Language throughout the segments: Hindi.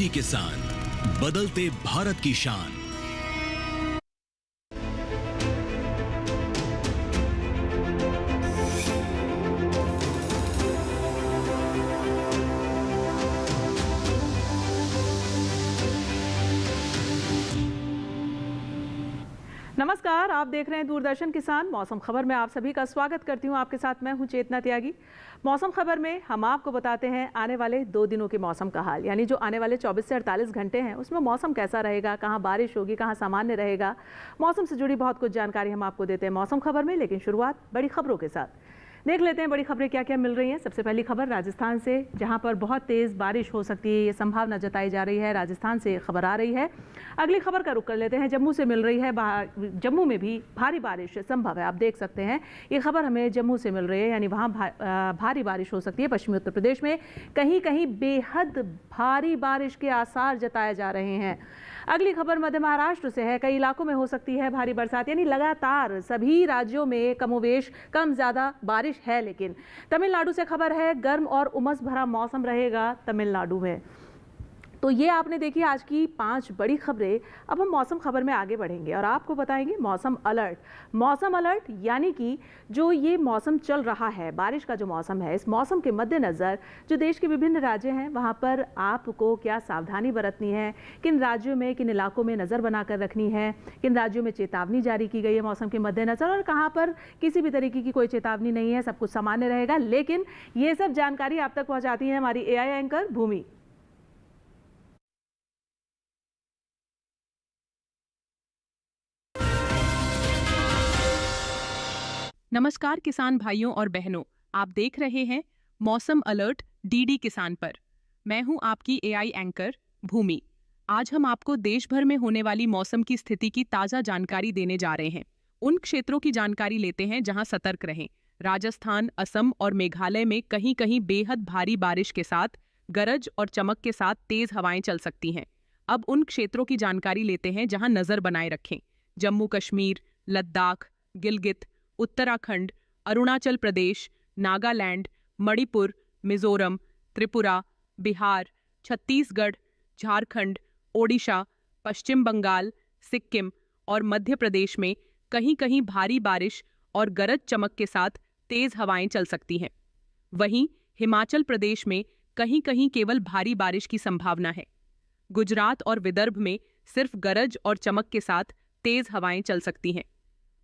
किसान, बदलते भारत की शान। नमस्कार, आप देख रहे हैं दूरदर्शन किसान। मौसम खबर में आप सभी का स्वागत करती हूं। आपके साथ मैं हूं चेतना त्यागी। मौसम खबर में हम आपको बताते हैं आने वाले 2 दिनों के मौसम का हाल, यानी जो आने वाले 24 से 48 घंटे हैं उसमें मौसम कैसा रहेगा, कहां बारिश होगी, कहां सामान्य रहेगा। मौसम से जुड़ी बहुत कुछ जानकारी हम आपको देते हैं मौसम खबर में, लेकिन शुरुआत बड़ी खबरों के साथ। देख लेते हैं बड़ी खबरें क्या क्या मिल रही हैं। सबसे पहली खबर राजस्थान से, जहां पर बहुत तेज़ बारिश हो सकती है, ये संभावना जताई जा रही है। राजस्थान से खबर आ रही है। अगली खबर का रुख कर लेते हैं, जम्मू से मिल रही है। जम्मू में भी भारी बारिश संभव है। आप देख सकते हैं ये खबर हमें जम्मू से मिल रही है, यानी वहाँ भारी बारिश हो सकती है। पश्चिमी उत्तर प्रदेश में कहीं कहीं बेहद भारी बारिश के आसार जताए जा रहे हैं। अगली खबर मध्य महाराष्ट्र से है। कई इलाकों में हो सकती है भारी बरसात, यानी लगातार सभी राज्यों में कमोवेश कम ज़्यादा बारिश है। लेकिन तमिलनाडु से खबर है, गर्म और उमस भरा मौसम रहेगा तमिलनाडु में। तो ये आपने देखी आज की 5 बड़ी खबरें। अब हम मौसम खबर में आगे बढ़ेंगे और आपको बताएंगे मौसम अलर्ट। मौसम अलर्ट यानी कि जो ये मौसम चल रहा है, बारिश का जो मौसम है, इस मौसम के मद्देनज़र जो देश के विभिन्न राज्य हैं वहाँ पर आपको क्या सावधानी बरतनी है, किन राज्यों में, किन इलाकों में नज़र बनाकर रखनी है, किन राज्यों में चेतावनी जारी की गई है मौसम के मद्देनज़र, और कहाँ पर किसी भी तरीके की कोई चेतावनी नहीं है, सब कुछ सामान्य रहेगा। लेकिन ये सब जानकारी आप तक पहुँचाती है हमारी AI एंकर भूमि। नमस्कार किसान भाइयों और बहनों, आप देख रहे हैं मौसम अलर्ट DD किसान पर। मैं हूं आपकी AI एंकर भूमि। आज हम आपको देश भर में होने वाली मौसम की स्थिति की ताज़ा जानकारी देने जा रहे हैं। उन क्षेत्रों की जानकारी लेते हैं जहां सतर्क रहें। राजस्थान, असम और मेघालय में कहीं कहीं बेहद भारी बारिश के साथ गरज और चमक के साथ तेज हवाएं चल सकती हैं। अब उन क्षेत्रों की जानकारी लेते हैं जहां नजर बनाए रखें। जम्मू कश्मीर, लद्दाख, गिलगित, उत्तराखंड, अरुणाचल प्रदेश, नागालैंड, मणिपुर, मिजोरम, त्रिपुरा, बिहार, छत्तीसगढ़, झारखंड, ओडिशा, पश्चिम बंगाल, सिक्किम और मध्य प्रदेश में कहीं कहीं भारी बारिश और गरज चमक के साथ तेज हवाएं चल सकती हैं। वहीं हिमाचल प्रदेश में कहीं कहीं केवल भारी बारिश की संभावना है। गुजरात और विदर्भ में सिर्फ गरज और चमक के साथ तेज हवाएं चल सकती हैं।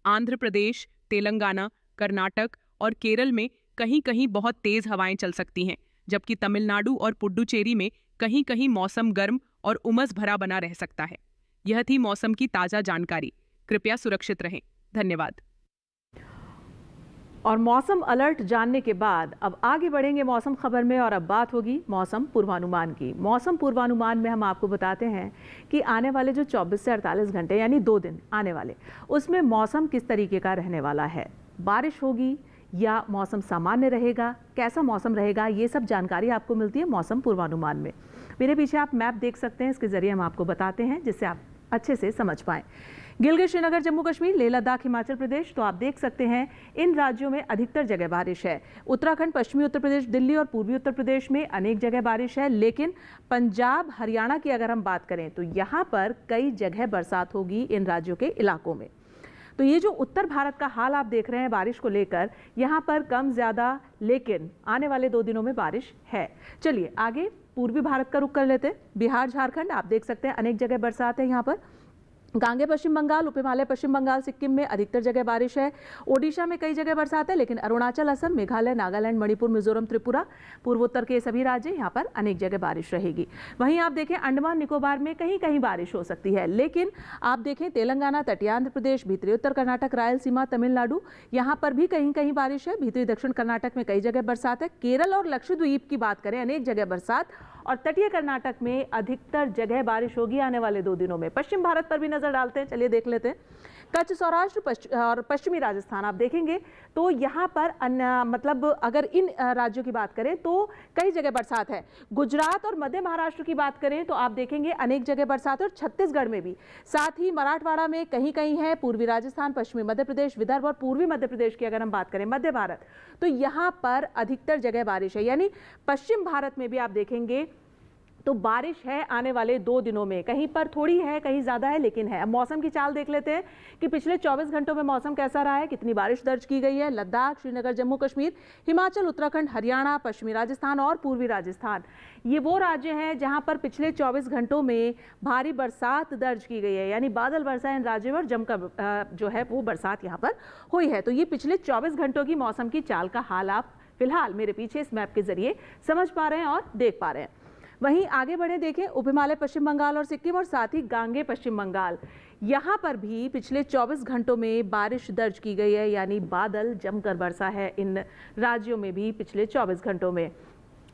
आंध्र प्रदेश, तेलंगाना, कर्नाटक और केरल में कहीं कहीं बहुत तेज हवाएं चल सकती हैं, जबकि तमिलनाडु और पुडुचेरी में कहीं कहीं मौसम गर्म और उमस भरा बना रह सकता है। यह थी मौसम की ताज़ा जानकारी। कृपया सुरक्षित रहें। धन्यवाद। और मौसम अलर्ट जानने के बाद अब आगे बढ़ेंगे मौसम खबर में, और अब बात होगी मौसम पूर्वानुमान की। मौसम पूर्वानुमान में हम आपको बताते हैं कि आने वाले जो 24 से 48 घंटे यानी 2 दिन आने वाले, उसमें मौसम किस तरीके का रहने वाला है। बारिश होगी या मौसम सामान्य रहेगा, कैसा मौसम रहेगा, ये सब जानकारी आपको मिलती है मौसम पूर्वानुमान में। मेरे पीछे आप मैप देख सकते हैं, इसके ज़रिए हम आपको बताते हैं जिससे आप अच्छे से समझ पाएँ। गिलगित, श्रीनगर, जम्मू कश्मीर, लेह लद्दाख, हिमाचल प्रदेश, तो आप देख सकते हैं इन राज्यों में अधिकतर जगह बारिश है। उत्तराखंड, पश्चिमी उत्तर प्रदेश, दिल्ली और पूर्वी उत्तर प्रदेश में अनेक जगह बारिश है। लेकिन पंजाब, हरियाणा की अगर हम बात करें तो यहाँ पर कई जगह बरसात होगी इन राज्यों के इलाकों में। तो ये जो उत्तर भारत का हाल आप देख रहे हैं बारिश को लेकर, यहाँ पर कम ज़्यादा, लेकिन आने वाले 2 दिनों में बारिश है। चलिए आगे पूर्वी भारत का रुख कर लेते हैं। बिहार, झारखंड, आप देख सकते हैं अनेक जगह बरसात है यहाँ पर। गांगे पश्चिम बंगाल, उप हिमालय पश्चिम बंगाल, सिक्किम में अधिकतर जगह बारिश है। ओडिशा में कई जगह बरसात है, लेकिन अरुणाचल, असम, मेघालय, नागालैंड, मणिपुर, मिजोरम, त्रिपुरा, पूर्वोत्तर के सभी राज्य, यहाँ पर अनेक जगह बारिश रहेगी। वहीं आप देखें अंडमान निकोबार में कहीं कहीं बारिश हो सकती है। लेकिन आप देखें तेलंगाना, तटीय आंध्र प्रदेश, भीतरी उत्तर कर्नाटक, रायलसीमा, तमिलनाडु, यहाँ पर भी कहीं कहीं बारिश है। भीतरी दक्षिण कर्नाटक में कई जगह बरसात है। केरल और लक्षद्वीप की बात करें, अनेक जगह बरसात, और तटीय कर्नाटक में अधिकतर जगह बारिश होगी आने वाले 2 दिनों में। पश्चिम भारत पर भी नजर डालते हैं, चलिए देख लेते हैं। कच्छ, सौराष्ट्र और पश्चिमी राजस्थान आप देखेंगे तो यहाँ पर मतलब अगर इन राज्यों की बात करें तो कई जगह बरसात है। गुजरात और मध्य महाराष्ट्र की बात करें तो आप देखेंगे अनेक जगह बरसात है, और छत्तीसगढ़ में भी, साथ ही मराठवाड़ा में कहीं कहीं है। पूर्वी राजस्थान, पश्चिमी मध्य प्रदेश, विदर्भ और पूर्वी मध्य प्रदेश की अगर हम बात करें, मध्य भारत, तो यहाँ पर अधिकतर जगह बारिश है। यानी पश्चिम भारत में भी आप देखेंगे तो बारिश है आने वाले 2 दिनों में, कहीं पर थोड़ी है कहीं ज़्यादा है लेकिन है। अब मौसम की चाल देख लेते हैं कि पिछले 24 घंटों में मौसम कैसा रहा है, कितनी बारिश दर्ज की गई है। लद्दाख, श्रीनगर, जम्मू कश्मीर, हिमाचल, उत्तराखंड, हरियाणा, पश्चिमी राजस्थान और पूर्वी राजस्थान, ये वो राज्य हैं जहां पर पिछले 24 घंटों में भारी बरसात दर्ज की गई है, यानी बादल बरसा इन राज्यों में और जमकर जो है वो बरसात यहाँ पर हुई है। तो ये पिछले 24 घंटों की मौसम की चाल का हाल आप फिलहाल मेरे पीछे इस मैप के जरिए समझ पा रहे हैं और देख पा रहे हैं। वहीं आगे बढ़े देखें, उप हिमालय पश्चिम बंगाल और सिक्किम और साथ ही गांगे पश्चिम बंगाल, यहाँ पर भी पिछले 24 घंटों में बारिश दर्ज की गई है, यानी बादल जमकर बरसा है इन राज्यों में भी पिछले 24 घंटों में।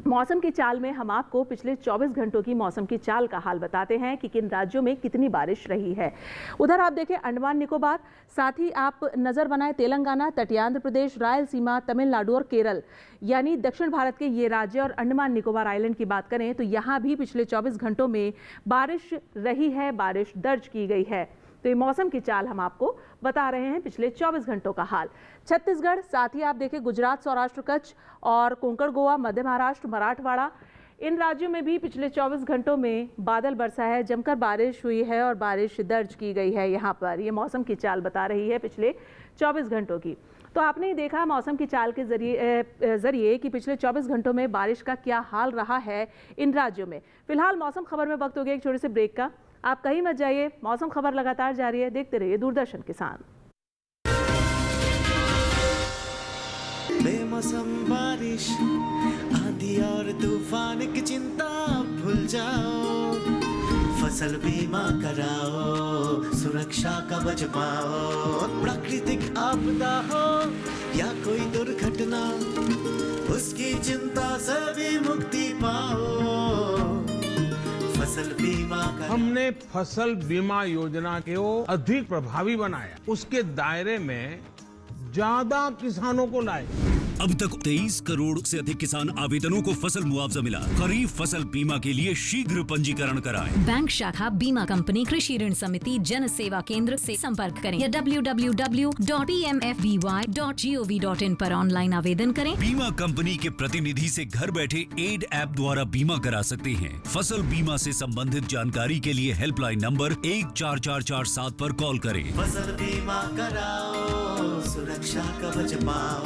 मौसम की चाल में हम आपको पिछले 24 घंटों की मौसम की चाल का हाल बताते हैं कि किन राज्यों में कितनी बारिश रही है। उधर आप देखें अंडमान निकोबार, साथ ही आप नज़र बनाएं तेलंगाना, तटीय आंध्र प्रदेश, रायलसीमा, तमिलनाडु और केरल, यानी दक्षिण भारत के ये राज्य और अंडमान निकोबार आइलैंड की बात करें तो यहाँ भी पिछले 24 घंटों में बारिश रही है, बारिश दर्ज की गई है। तो ये मौसम की चाल हम आपको बता रहे हैं पिछले 24 घंटों का हाल। छत्तीसगढ़, साथ ही आप देखें गुजरात, सौराष्ट्र, कच्छ और कोंकण, गोवा, मध्य महाराष्ट्र, मराठवाड़ा, इन राज्यों में भी पिछले 24 घंटों में बादल बरसा है, जमकर बारिश हुई है और बारिश दर्ज की गई है। यहाँ पर ये मौसम की चाल बता रही है पिछले 24 घंटों की। तो आपने ही देखा मौसम की चाल के जरिए कि पिछले 24 घंटों में बारिश का क्या हाल रहा है इन राज्यों में। फिलहाल मौसम खबर में वक्त हो गया एक छोटे से ब्रेक का, आप कहीं मत जाइए, मौसम खबर लगातार जारी है, देखते रहिए दूरदर्शन किसान। बेमौसम बारिश, आंधी और तूफान की चिंता भूल जाओ, फसल बीमा कराओ, सुरक्षा कवच पाओ। प्राकृतिक आपदा हो या कोई दुर्घटना, उसकी चिंता से भी मुक्ति पाओ। फसल बीमा हमने फसल बीमा योजना को अधिक प्रभावी बनाया, उसके दायरे में ज्यादा किसानों को लाए। अब तक 23 करोड़ से अधिक किसान आवेदनों को फसल मुआवजा मिला। खरीफ फसल बीमा के लिए शीघ्र पंजीकरण कराएं। बैंक शाखा, बीमा कंपनी, कृषि ऋण समिति, जन सेवा केंद्र से संपर्क करें या www.pmfby.gov.in पर ऑनलाइन आवेदन करें। बीमा कंपनी के प्रतिनिधि से घर बैठे एड ऐप द्वारा बीमा करा सकते हैं। फसल बीमा से संबंधित जानकारी के लिए हेल्पलाइन नंबर 14447 पर कॉल करें। फसल बीमा कराओ, सुरक्षा कवच पाओ।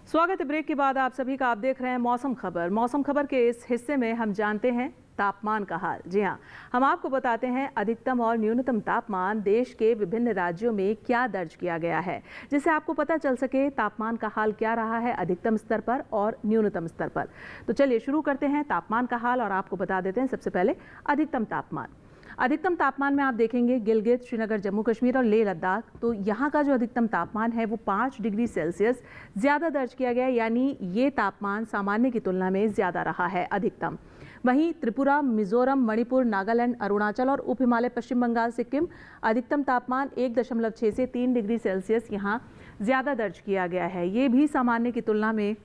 स्वागत है ब्रेक के बाद आप सभी का। आप देख रहे हैं मौसम खबर। मौसम खबर के इस हिस्से में हम जानते हैं तापमान का हाल। जी हाँ, हम आपको बताते हैं अधिकतम और न्यूनतम तापमान देश के विभिन्न राज्यों में क्या दर्ज किया गया है, जिससे आपको पता चल सके तापमान का हाल क्या रहा है अधिकतम स्तर पर और न्यूनतम स्तर पर। तो चलिए शुरू करते हैं तापमान का हाल और आपको बता देते हैं सबसे पहले अधिकतम तापमान। अधिकतम तापमान में आप देखेंगे गिलगित, श्रीनगर, जम्मू कश्मीर और लेह लद्दाख, तो यहाँ का जो अधिकतम तापमान है वो 5 डिग्री सेल्सियस ज़्यादा दर्ज किया गया, यानी ये तापमान सामान्य की तुलना में ज़्यादा रहा है अधिकतम। वहीं त्रिपुरा, मिजोरम, मणिपुर, नागालैंड, अरुणाचल और उप हिमालय पश्चिम बंगाल, सिक्किम, अधिकतम तापमान 1.6 से 3 डिग्री सेल्सियस यहाँ ज़्यादा दर्ज किया गया है। ये भी सामान्य की तुलना में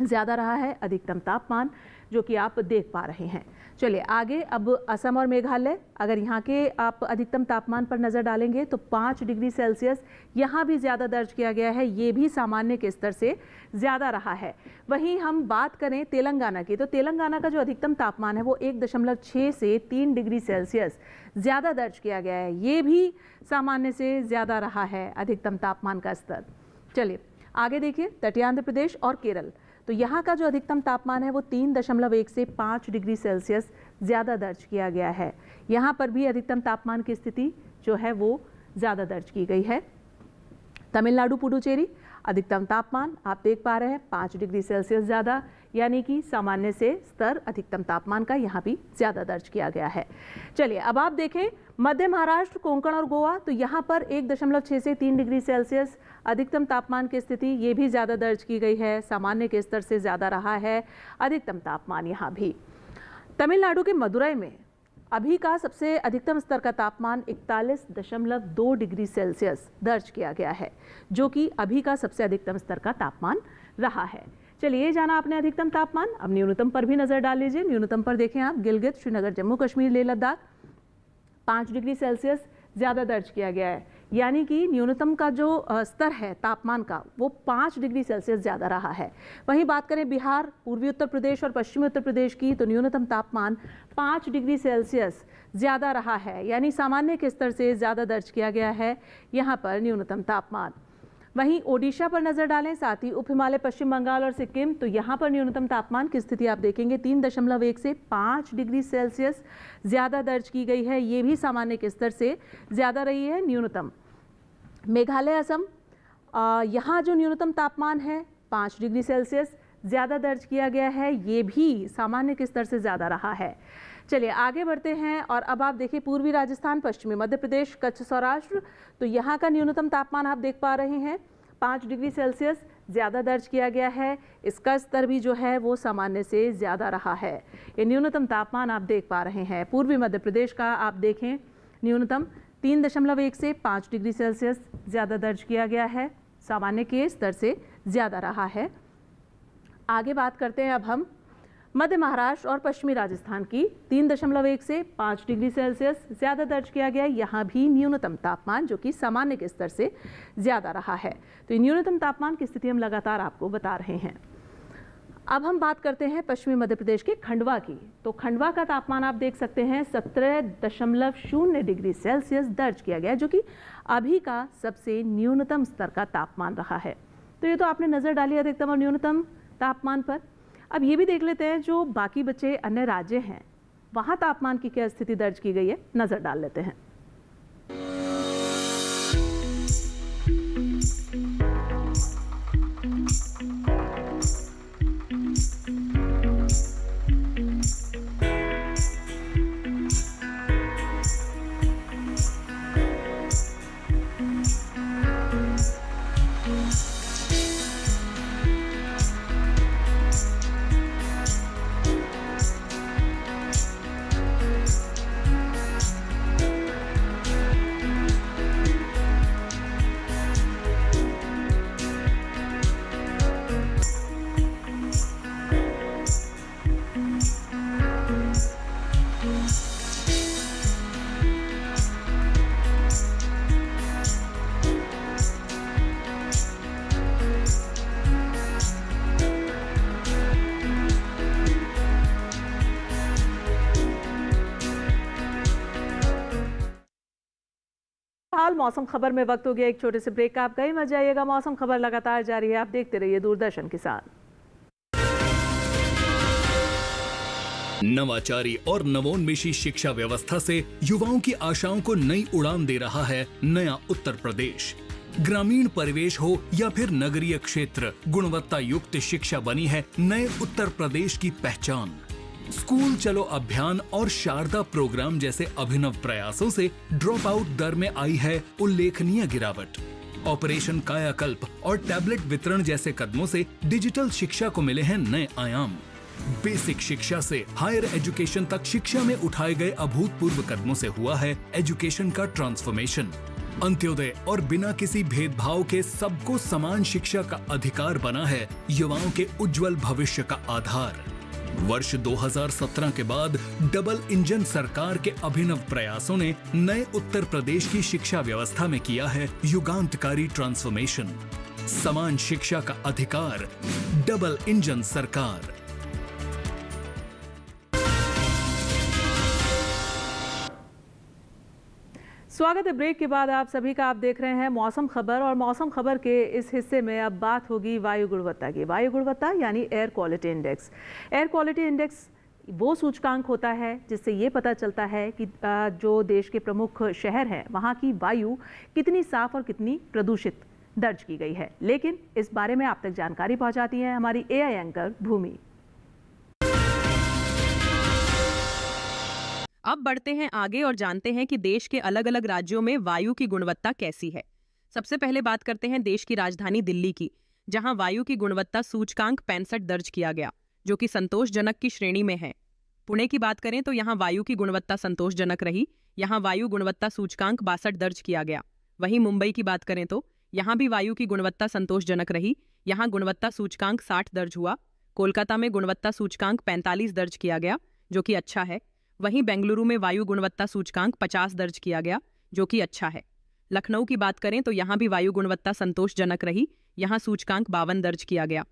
ज़्यादा रहा है अधिकतम तापमान, जो कि आप देख पा रहे हैं। चलिए आगे, अब असम और मेघालय, अगर यहाँ के आप अधिकतम तापमान पर नज़र डालेंगे तो 5 डिग्री सेल्सियस यहाँ भी ज़्यादा दर्ज किया गया है, ये भी सामान्य के स्तर से ज़्यादा रहा है। वहीं हम बात करें तेलंगाना की, तो तेलंगाना का जो अधिकतम तापमान है वो 1.6 से 3 डिग्री सेल्सियस ज़्यादा दर्ज किया गया है, ये भी सामान्य से ज़्यादा रहा है अधिकतम तापमान का स्तर। चलिए आगे देखिए, तटीय आंध्र प्रदेश और केरल, तो यहाँ का जो अधिकतम तापमान है वो 3.1 से 5 डिग्री सेल्सियस ज़्यादा दर्ज किया गया है। यहाँ पर भी अधिकतम तापमान की स्थिति जो है वो ज़्यादा दर्ज की गई है। तमिलनाडु, पुडुचेरी, अधिकतम तापमान आप देख पा रहे हैं 5 डिग्री सेल्सियस ज़्यादा, यानी कि सामान्य से स्तर अधिकतम तापमान का यहाँ भी ज़्यादा दर्ज किया गया है। चलिए अब आप देखें मध्य महाराष्ट्र, कोंकण और गोवा, तो यहाँ पर 1.6 से 3 डिग्री सेल्सियस अधिकतम तापमान की स्थिति ये भी ज़्यादा दर्ज की गई है, सामान्य के स्तर से ज़्यादा रहा है अधिकतम तापमान यहाँ भी। तमिलनाडु के मदुरई में अभी का सबसे अधिकतम स्तर का तापमान 41.2 डिग्री सेल्सियस दर्ज किया गया है, जो कि अभी का सबसे अधिकतम स्तर का तापमान रहा है। चलिए ये जाना आपने अधिकतम तापमान। अब न्यूनतम पर भी नज़र डाल लीजिए। न्यूनतम पर देखें आप, गिलगित, श्रीनगर, जम्मू कश्मीर, लेह लद्दाख 5 डिग्री सेल्सियस ज़्यादा दर्ज किया गया है, यानी कि न्यूनतम का जो स्तर है तापमान का वो 5 डिग्री सेल्सियस ज़्यादा रहा है। वहीं बात करें बिहार, पूर्वी उत्तर प्रदेश और पश्चिमी उत्तर प्रदेश की, तो न्यूनतम तापमान 5 डिग्री सेल्सियस ज़्यादा रहा है, यानी सामान्य के स्तर से ज़्यादा दर्ज किया गया है यहाँ पर न्यूनतम तापमान। वहीं ओडिशा पर नजर डालें, साथ ही उप हिमालय, पश्चिम बंगाल और सिक्किम, तो यहाँ पर न्यूनतम तापमान की स्थिति आप देखेंगे 3.1 से 5 डिग्री सेल्सियस ज़्यादा दर्ज की गई है। ये भी सामान्य के स्तर से ज़्यादा रही है न्यूनतम। मेघालय, असम, यहाँ जो न्यूनतम तापमान है 5 डिग्री सेल्सियस ज़्यादा दर्ज किया गया है, ये भी सामान्य के स्तर से ज़्यादा रहा है। चलिए आगे बढ़ते हैं और अब आप देखिए पूर्वी राजस्थान, पश्चिमी मध्य प्रदेश, कच्छ, सौराष्ट्र, तो यहाँ का न्यूनतम तापमान आप देख पा रहे हैं 5 डिग्री सेल्सियस ज़्यादा दर्ज किया गया है। इसका स्तर भी जो है वो सामान्य से ज़्यादा रहा है। ये न्यूनतम तापमान आप देख पा रहे हैं। पूर्वी मध्य प्रदेश का आप देखें न्यूनतम 3.1 से 5 डिग्री सेल्सियस ज़्यादा दर्ज किया गया है, सामान्य के स्तर से ज़्यादा रहा है। आगे बात करते हैं अब हम मध्य महाराष्ट्र और पश्चिमी राजस्थान की। 3.1 से 5 डिग्री सेल्सियस ज़्यादा दर्ज किया गया, यहाँ भी न्यूनतम तापमान जो कि सामान्य के स्तर से ज़्यादा रहा है। तो ये न्यूनतम तापमान की स्थिति हम लगातार आपको बता रहे हैं। अब हम बात करते हैं पश्चिमी मध्य प्रदेश के खंडवा की। तो खंडवा का तापमान आप देख सकते हैं 17.0 डिग्री सेल्सियस दर्ज किया गया, जो कि अभी का सबसे न्यूनतम स्तर का तापमान रहा है। तो ये तो आपने नज़र डाली अधिकतम और न्यूनतम तापमान पर। अब ये भी देख लेते हैं जो बाकी बचे अन्य राज्य हैं, वहाँ तापमान की क्या स्थिति दर्ज की गई है, नज़र डाल लेते हैं। हाल मौसम खबर में वक्त हो गया एक छोटे से ब्रेक का। आप कहीं मत जाइएगा, मौसम खबर लगातार जारी है, आप देखते रहिए दूरदर्शन किसान। नवाचारी और नवोन्मेषी शिक्षा व्यवस्था से युवाओं की आशाओं को नई उड़ान दे रहा है नया उत्तर प्रदेश। ग्रामीण परिवेश हो या फिर नगरीय क्षेत्र, गुणवत्ता युक्त शिक्षा बनी है नए उत्तर प्रदेश की पहचान। स्कूल चलो अभियान और शारदा प्रोग्राम जैसे अभिनव प्रयासों से ड्रॉप आउट दर में आई है उल्लेखनीय गिरावट। ऑपरेशन कायाकल्प और टैबलेट वितरण जैसे कदमों से डिजिटल शिक्षा को मिले हैं नए आयाम। बेसिक शिक्षा से हायर एजुकेशन तक शिक्षा में उठाए गए अभूतपूर्व कदमों से हुआ है एजुकेशन का ट्रांसफॉर्मेशन। अंत्योदय और बिना किसी भेदभाव के सबको समान शिक्षा का अधिकार बना है युवाओं के उज्जवल भविष्य का आधार। वर्ष 2017 के बाद डबल इंजन सरकार के अभिनव प्रयासों ने नए उत्तर प्रदेश की शिक्षा व्यवस्था में किया है युगांतकारी ट्रांसफॉर्मेशन। समान शिक्षा का अधिकार, डबल इंजन सरकार। स्वागत है ब्रेक के बाद आप सभी का। आप देख रहे हैं मौसम खबर और मौसम खबर के इस हिस्से में अब बात होगी वायु गुणवत्ता की। वायु गुणवत्ता यानी air quality index. Air quality index वो सूचकांक होता है जिससे ये पता चलता है कि जो देश के प्रमुख शहर हैं वहाँ की वायु कितनी साफ और कितनी प्रदूषित दर्ज की गई है। लेकिन इस बारे में आप तक जानकारी पहुँचाती है हमारी AI एंकर भूमि। अब बढ़ते हैं आगे और जानते हैं कि देश के अलग अलग राज्यों में वायु की गुणवत्ता कैसी है। सबसे पहले बात करते हैं देश की राजधानी दिल्ली की, जहां वायु की गुणवत्ता सूचकांक 65 दर्ज किया गया, जो कि संतोषजनक की श्रेणी में है। पुणे की बात करें तो यहां वायु की गुणवत्ता संतोषजनक रही, यहां वायु गुणवत्ता सूचकांक 62 दर्ज किया गया। वहीं मुंबई की बात करें तो यहां भी वायु की गुणवत्ता संतोषजनक रही, यहां गुणवत्ता सूचकांक 60 दर्ज हुआ। कोलकाता में गुणवत्ता सूचकांक 45 दर्ज किया गया, जो कि अच्छा है। वहीं बेंगलुरु में वायु गुणवत्ता सूचकांक 50 दर्ज किया गया, जो कि अच्छा है। लखनऊ की बात करें तो यहाँ भी वायु गुणवत्ता संतोषजनक रही, यहाँ सूचकांक 52 दर्ज किया गया।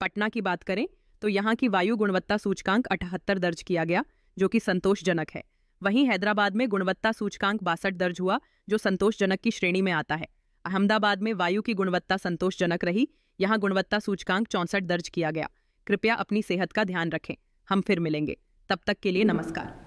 पटना की बात करें तो यहाँ की वायु गुणवत्ता सूचकांक 78 दर्ज किया गया, जो कि संतोषजनक है। वहीं हैदराबाद में गुणवत्ता सूचकांक 62 दर्ज हुआ, जो संतोषजनक की श्रेणी में आता है। अहमदाबाद में वायु की गुणवत्ता संतोषजनक रही, यहाँ गुणवत्ता सूचकांक 64 दर्ज किया गया। कृपया अपनी सेहत का ध्यान रखें। हम फिर मिलेंगे, तब तक के लिए नमस्कार।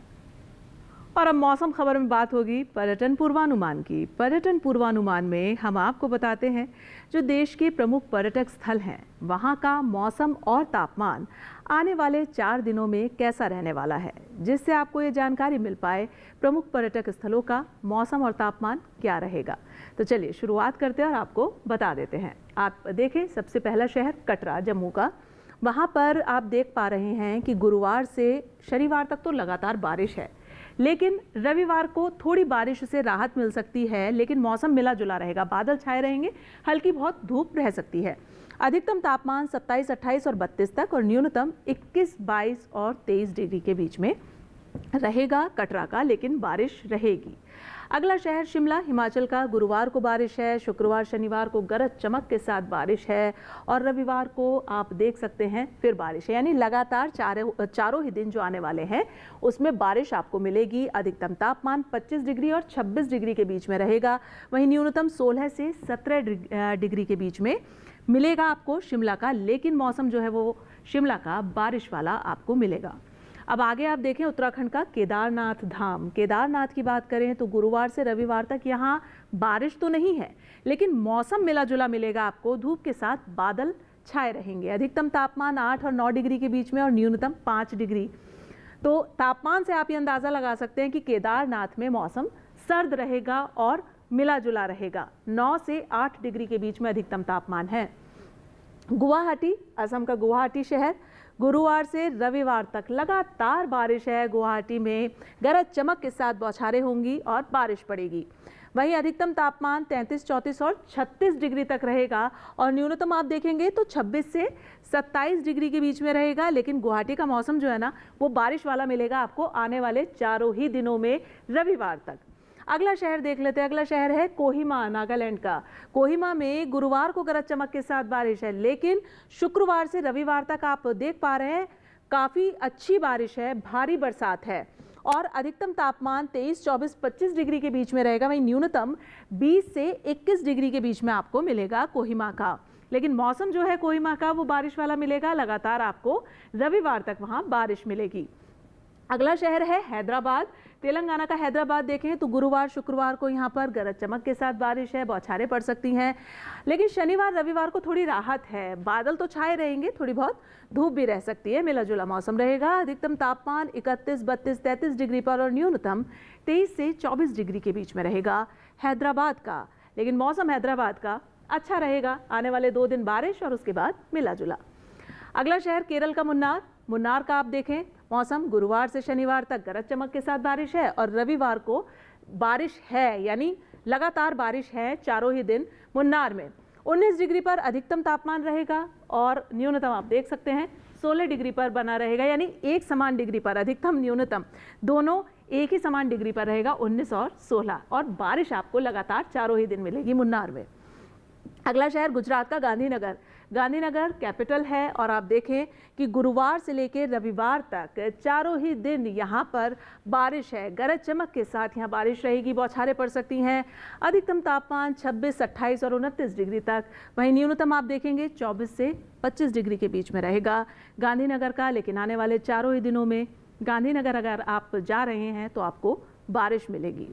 और अब मौसम खबर में बात होगी पर्यटन पूर्वानुमान की। पर्यटन पूर्वानुमान में हम आपको बताते हैं जो देश के प्रमुख पर्यटक स्थल हैं वहाँ का मौसम और तापमान आने वाले 4 दिनों में कैसा रहने वाला है, जिससे आपको ये जानकारी मिल पाए प्रमुख पर्यटक स्थलों का मौसम और तापमान क्या रहेगा। तो चलिए शुरुआत करते हैं और आपको बता देते हैं। आप देखें, सबसे पहला शहर कटरा जम्मू का। वहाँ पर आप देख पा रहे हैं कि गुरुवार से शनिवार तक तो लगातार बारिश है, लेकिन रविवार को थोड़ी बारिश से राहत मिल सकती है, लेकिन मौसम मिला जुला रहेगा, बादल छाए रहेंगे, हल्की बहुत धूप रह सकती है। अधिकतम तापमान 27, 28 और 32 तक और न्यूनतम 21, 22 और 23 डिग्री के बीच में रहेगा कटरा का, लेकिन बारिश रहेगी। अगला शहर शिमला हिमाचल का। गुरुवार को बारिश है, शुक्रवार शनिवार को गरज चमक के साथ बारिश है और रविवार को आप देख सकते हैं फिर बारिश है, यानी लगातार चारों ही दिन जो आने वाले हैं उसमें बारिश आपको मिलेगी। अधिकतम तापमान 25 डिग्री और 26 डिग्री के बीच में रहेगा, वहीं न्यूनतम 16 से 17 डिग्री के बीच में मिलेगा आपको शिमला का, लेकिन मौसम जो है वो शिमला का बारिश वाला आपको मिलेगा। अब आगे आप देखें उत्तराखंड का केदारनाथ धाम। केदारनाथ की बात करें तो गुरुवार से रविवार तक यहाँ बारिश तो नहीं है, लेकिन मौसम मिला जुला मिलेगा आपको, धूप के साथ बादल छाए रहेंगे। अधिकतम तापमान 8 और 9 डिग्री के बीच में और न्यूनतम 5 डिग्री। तो तापमान से आप ये अंदाज़ा लगा सकते हैं कि केदारनाथ में मौसम सर्द रहेगा और मिला जुला रहेगा। 9 से 8 डिग्री के बीच में अधिकतम तापमान है। गुवाहाटी, असम का गुवाहाटी शहर। गुरुवार से रविवार तक लगातार बारिश है। गुवाहाटी में गरज चमक के साथ बौछारें होंगी और बारिश पड़ेगी। वहीं अधिकतम तापमान 33, 34 और 36 डिग्री तक रहेगा और न्यूनतम आप देखेंगे तो 26 से 27 डिग्री के बीच में रहेगा। लेकिन गुवाहाटी का मौसम जो है ना वो बारिश वाला मिलेगा आपको आने वाले 4 ही दिनों में रविवार तक। अगला शहर देख लेते हैं। अगला शहर है कोहिमा, नागालैंड का। कोहिमा में गुरुवार को गरज चमक के साथ बारिश है, लेकिन शुक्रवार से रविवार तक आप देख पा रहे हैं काफ़ी अच्छी बारिश है, भारी बरसात है और अधिकतम तापमान 23, 24, 25 डिग्री के बीच में रहेगा। वहीं न्यूनतम 20 से 21 डिग्री के बीच में आपको मिलेगा कोहिमा का। लेकिन मौसम जो है कोहिमा का वो बारिश वाला मिलेगा, लगातार आपको रविवार तक वहाँ बारिश मिलेगी। अगला शहर है हैदराबाद, तेलंगाना का हैदराबाद। देखें तो गुरुवार शुक्रवार को यहाँ पर गरज चमक के साथ बारिश है, बौछारें पड़ सकती हैं, लेकिन शनिवार रविवार को थोड़ी राहत है, बादल तो छाए रहेंगे, थोड़ी बहुत धूप भी रह सकती है, मिला जुला मौसम रहेगा। अधिकतम तापमान 31, 32, 33 डिग्री पर और न्यूनतम 23 से 24 डिग्री के बीच में रहेगा हैदराबाद का। लेकिन मौसम हैदराबाद का अच्छा रहेगा, आने वाले 2 दिन बारिश और उसके बाद मिला जुला। अगला शहर केरल का मुन्नार। मुन्नार का आप देखें मौसम गुरुवार से शनिवार तक गरज चमक के साथ बारिश है और रविवार को बारिश है, यानी लगातार बारिश है 4 ही दिन मुन्नार में। 19 डिग्री पर अधिकतम तापमान रहेगा और न्यूनतम आप देख सकते हैं 16 डिग्री पर बना रहेगा, यानी एक समान डिग्री पर अधिकतम न्यूनतम दोनों एक ही समान डिग्री पर रहेगा, 19 और 16, और बारिश आपको लगातार 4 ही दिन मिलेगी मुन्नार में। अगला शहर गुजरात का गांधीनगर। गांधीनगर कैपिटल है और आप देखें कि गुरुवार से लेकर रविवार तक 4 ही दिन यहाँ पर बारिश है, गरज चमक के साथ यहाँ बारिश रहेगी, बौछारें पड़ सकती हैं। अधिकतम तापमान 26, 28 और 29 डिग्री तक, वहीं न्यूनतम आप देखेंगे 24 से 25 डिग्री के बीच में रहेगा गांधीनगर का। लेकिन आने वाले 4 ही दिनों में गांधीनगर अगर आप जा रहे हैं तो आपको बारिश मिलेगी।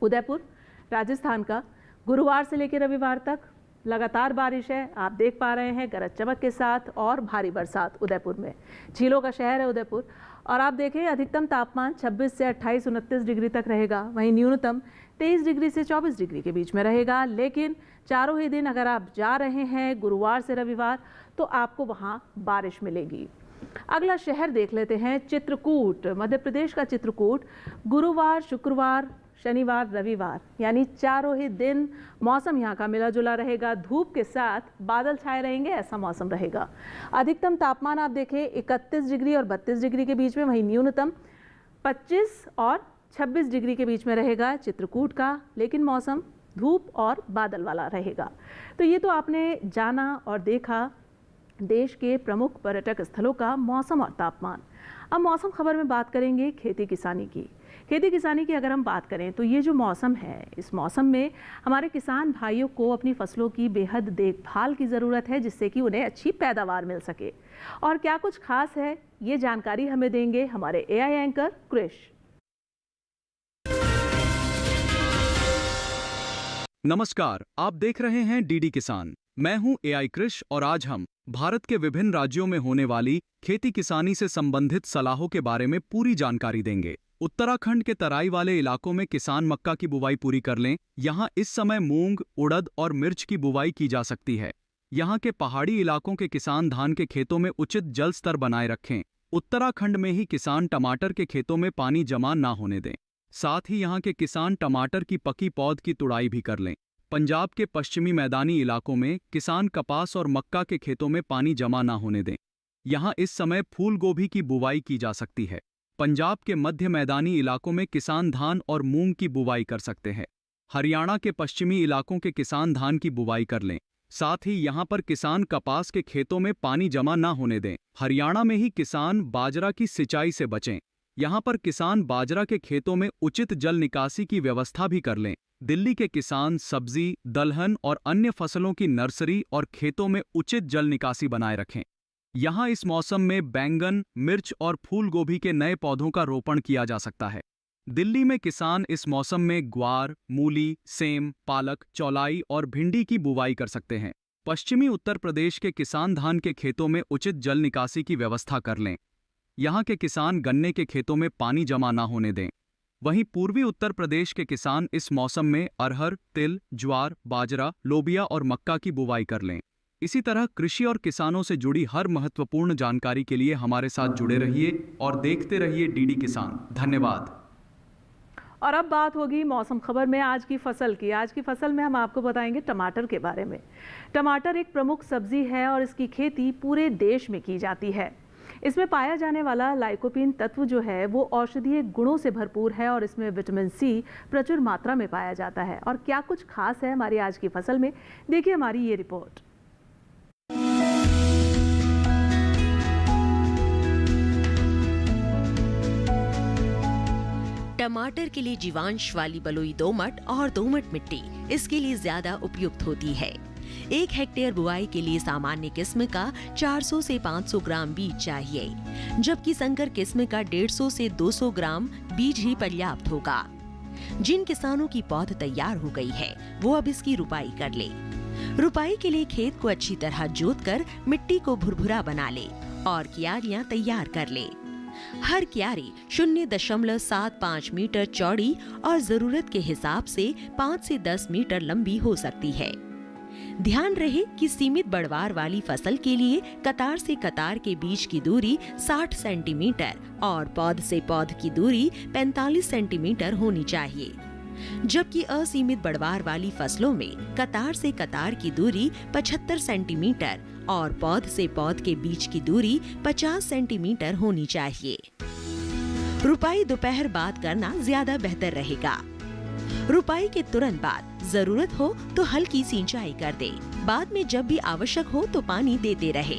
उदयपुर राजस्थान का, गुरुवार से लेकर रविवार तक लगातार बारिश है, आप देख पा रहे हैं गरज चमक के साथ और भारी बरसात उदयपुर में। झीलों का शहर है उदयपुर और आप देखें अधिकतम तापमान 26 से 28, 29 डिग्री तक रहेगा, वहीं न्यूनतम 23 डिग्री से 24 डिग्री के बीच में रहेगा। लेकिन 4 ही दिन अगर आप जा रहे हैं गुरुवार से रविवार तो आपको वहाँ बारिश मिलेगी। अगला शहर देख लेते हैं चित्रकूट, मध्य प्रदेश का चित्रकूट। गुरुवार शुक्रवार शनिवार रविवार यानी 4 ही दिन मौसम यहाँ का मिला जुला रहेगा, धूप के साथ बादल छाए रहेंगे, ऐसा मौसम रहेगा। अधिकतम तापमान आप देखें 31 डिग्री और 32 डिग्री के बीच में, वहीं न्यूनतम 25 और 26 डिग्री के बीच में रहेगा चित्रकूट का, लेकिन मौसम धूप और बादल वाला रहेगा। तो ये तो आपने जाना और देखा देश के प्रमुख पर्यटक स्थलों का मौसम और तापमान। अब मौसम खबर में बात करेंगे खेती किसानी की। खेती किसानी की अगर हम बात करें तो ये जो मौसम है, इस मौसम में हमारे किसान भाइयों को अपनी फसलों की बेहद देखभाल की ज़रूरत है, जिससे कि उन्हें अच्छी पैदावार मिल सके। और क्या कुछ खास है, ये जानकारी हमें देंगे हमारे AI एंकर कृष। नमस्कार, आप देख रहे हैं डीडी किसान। मैं हूं AI कृष और आज हम भारत के विभिन्न राज्यों में होने वाली खेती किसानी से संबंधित सलाहों के बारे में पूरी जानकारी देंगे। उत्तराखंड के तराई वाले इलाकों में किसान मक्का की बुवाई पूरी कर लें। यहाँ इस समय मूंग, उड़द और मिर्च की बुवाई की जा सकती है। यहाँ के पहाड़ी इलाकों के किसान धान के खेतों में उचित जल स्तर बनाए रखें। उत्तराखंड में ही किसान टमाटर के खेतों में पानी जमा ना होने दें। साथ ही यहाँ के किसान टमाटर की पकी पौध की तुड़ाई भी कर लें। पंजाब के पश्चिमी मैदानी इलाकों में किसान कपास और मक्का के खेतों में पानी जमा ना होने दें। यहाँ इस समय फूल गोभी की बुवाई की जा सकती है। पंजाब के मध्य मैदानी इलाकों में किसान धान और मूंग की बुवाई कर सकते हैं। हरियाणा के पश्चिमी इलाकों के किसान धान की बुवाई कर लें। साथ ही यहाँ पर किसान कपास के खेतों में पानी जमा ना होने दें। हरियाणा में ही किसान बाजरा की सिंचाई से बचें। यहाँ पर किसान बाजरा के खेतों में उचित जल निकासी की व्यवस्था भी कर लें। दिल्ली के किसान सब्जी, दलहन और अन्य फसलों की नर्सरी और खेतों में उचित जल निकासी बनाए रखें। यहाँ इस मौसम में बैंगन, मिर्च और फूल गोभी के नए पौधों का रोपण किया जा सकता है। दिल्ली में किसान इस मौसम में ग्वार, मूली, सेम, पालक, चौलाई और भिंडी की बुवाई कर सकते हैं। पश्चिमी उत्तर प्रदेश के किसान धान के खेतों में उचित जल निकासी की व्यवस्था कर लें। यहाँ के किसान गन्ने के खेतों में पानी जमा ना होने दें। वहीं पूर्वी उत्तर प्रदेश के किसान इस मौसम में अरहर, तिल, ज्वार, बाजरा, लोबिया और मक्का की बुवाई कर लें। इसी तरह कृषि और किसानों से जुड़ी हर महत्वपूर्ण जानकारी के लिए हमारे साथ जुड़े रहिए और देखते रहिए डीडी किसान। धन्यवाद। और अब बात होगी मौसम खबर में आज की फसल की। आज की फसल में हम आपको बताएंगे टमाटर के बारे में। टमाटर एक प्रमुख सब्जी है और इसकी खेती पूरे देश में की जाती है। इसमें पाया जाने वाला लाइकोपीन तत्व जो है वो औषधीय गुणों से भरपूर है और इसमें विटामिन सी प्रचुर मात्रा में पाया जाता है। और क्या कुछ खास है हमारी आज की फसल में, देखिए हमारी ये रिपोर्ट। टमाटर के लिए जीवांश वाली बलुई दोमट और दोमट मिट्टी इसके लिए ज्यादा उपयुक्त होती है। 1 हेक्टेयर बुआई के लिए सामान्य किस्म का 400 से 500 ग्राम बीज चाहिए, जबकि संकर किस्म का 150 से 200 ग्राम बीज ही पर्याप्त होगा। जिन किसानों की पौध तैयार हो गई है वो अब इसकी रुपाई कर ले। रुपाई के लिए खेत को अच्छी तरह जोतकर मिट्टी को भुरभुरा बना ले और क्यारियां तैयार कर ले। हर क्यारी 0.75 मीटर चौड़ी और जरूरत के हिसाब से 5 से 10 मीटर लंबी हो सकती है। ध्यान रहे कि सीमित बढ़वार वाली फसल के लिए कतार से कतार के बीच की दूरी 60 सेंटीमीटर और पौध से पौध की दूरी 45 सेंटीमीटर होनी चाहिए, जबकि असीमित बढ़वार वाली फसलों में कतार से कतार की दूरी 75 सेंटीमीटर और पौध से पौध के बीच की दूरी 50 सेंटीमीटर होनी चाहिए। रुपाई दोपहर बाद करना ज्यादा बेहतर रहेगा। रुपाई के तुरंत बाद जरूरत हो तो हल्की सिंचाई कर दे। बाद में जब भी आवश्यक हो तो पानी देते रहे।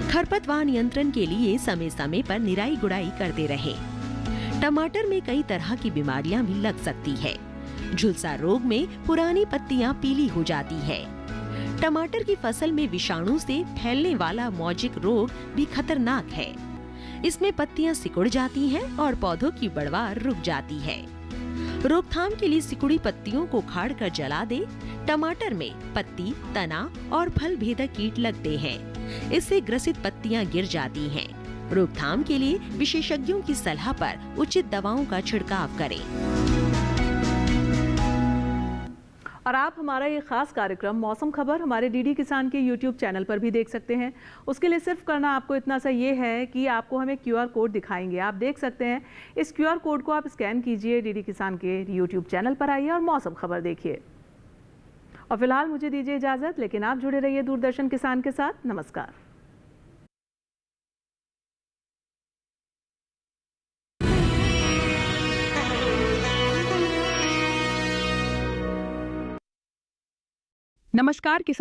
खरपतवार नियंत्रण के लिए समय समय पर निराई गुड़ाई करते रहे। टमाटर में कई तरह की बीमारियां भी लग सकती है। झुलसा रोग में पुरानी पत्तियां पीली हो जाती है। टमाटर की फसल में विषाणु से फैलने वाला मौजिक रोग भी खतरनाक है। इसमें पत्तियां सिकुड़ जाती हैं और पौधों की बढ़वार रुक जाती है। रोकथाम के लिए सिकुड़ी पत्तियों को उखाड़ कर जला दे। टमाटर में पत्ती, तना और फल भेदक कीट लगते हैं। इससे ग्रसित पत्तियां गिर जाती हैं। रोकथाम के लिए विशेषज्ञों की सलाह पर उचित दवाओं का छिड़काव करें। और आप हमारा ये खास कार्यक्रम मौसम खबर हमारे डीडी किसान के यूट्यूब चैनल पर भी देख सकते हैं। उसके लिए सिर्फ करना आपको इतना सा ये है कि आपको हमें QR कोड दिखाएंगे, आप देख सकते हैं। इस QR कोड को आप स्कैन कीजिए, डीडी किसान के यूट्यूब चैनल पर आइए और मौसम खबर देखिए। और फिलहाल मुझे दीजिए इजाज़त, लेकिन आप जुड़े रहिए दूरदर्शन किसान के साथ। नमस्कार। नमस्कार किसान